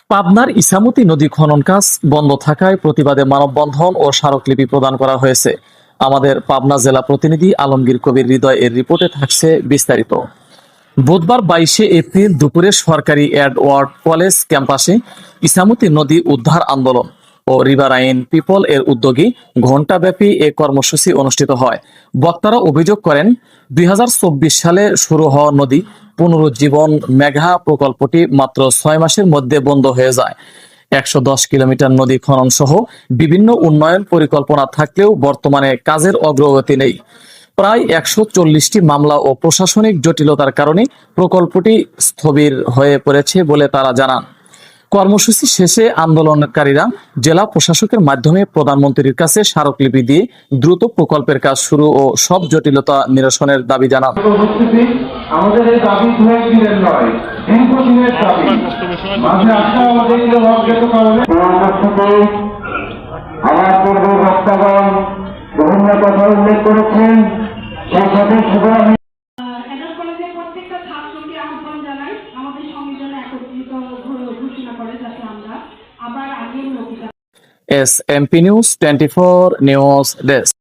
পাবনার ইছামতি নদী খনন কাজ বন্ধ থাকায় প্রতিবাদে মানববন্ধন ও স্মারকলিপি প্রদান করা হয়েছে। আমাদের পাবনা জেলা প্রতিনিধি আলমগীর কবির হৃদয় এর রিপোর্টে থাকছে বিস্তারিত। বুধবার 22শে এপ্রিল দুপুরে সরকারি এডওয়ার্ড কলেজ ক্যাম্পাসে ইছামতি নদী উদ্ধার আন্দোলন ও রিভারাইন পিপল এর উদ্যোগে ঘণ্টাব্যাপী এ কর্মসূচি অনুষ্ঠিত হয়। বক্তারা অভিযোগ করেন, 2024 সালে শুরু হওয়া নদী পুনরুজ্জীবন মেঘা প্রকল্পটি মাত্র 6 মাসের মধ্যে বন্ধ হয়ে যায়। 110 কিলোমিটার নদী খনন সহ বিভিন্ন উন্নয়ন পরিকল্পনা থাকলেও বর্তমানে কাজের অগ্রগতি নেই। প্রায় 140টি মামলা ও প্রশাসনিক জটিলতার কারণে প্রকল্পটি স্থবির হয়ে পড়েছে বলে তারা জানান। কর্মসূচি শেষে আন্দোলনকারীরা জেলা প্রশাসকের মাধ্যমে প্রধানমন্ত্রীর কাছে স্মারকলিপি দিয়ে দ্রুত প্রকল্পের কাজ শুরু ও সব জটিলতা নিরসনের দাবি জানান। আমাদের এই দাবি দু একদিনের নয়, দীর্ঘদিনের দাবি। মাঝে আসা আমাদের অজ্ঞাত কারণে আমার পূর্ব বক্তাগণ বিভিন্ন কথা উল্লেখ করেছেন। সেই সাথে শুধু আমি কলেজের প্রত্যেকটা ছাত্রকে আহ্বান জানাই আমাদের সংবিধানে একত্রিত ঘোষণা করে যাতে আমরা আবার আগের নদীটা। SMP news 24 news desk.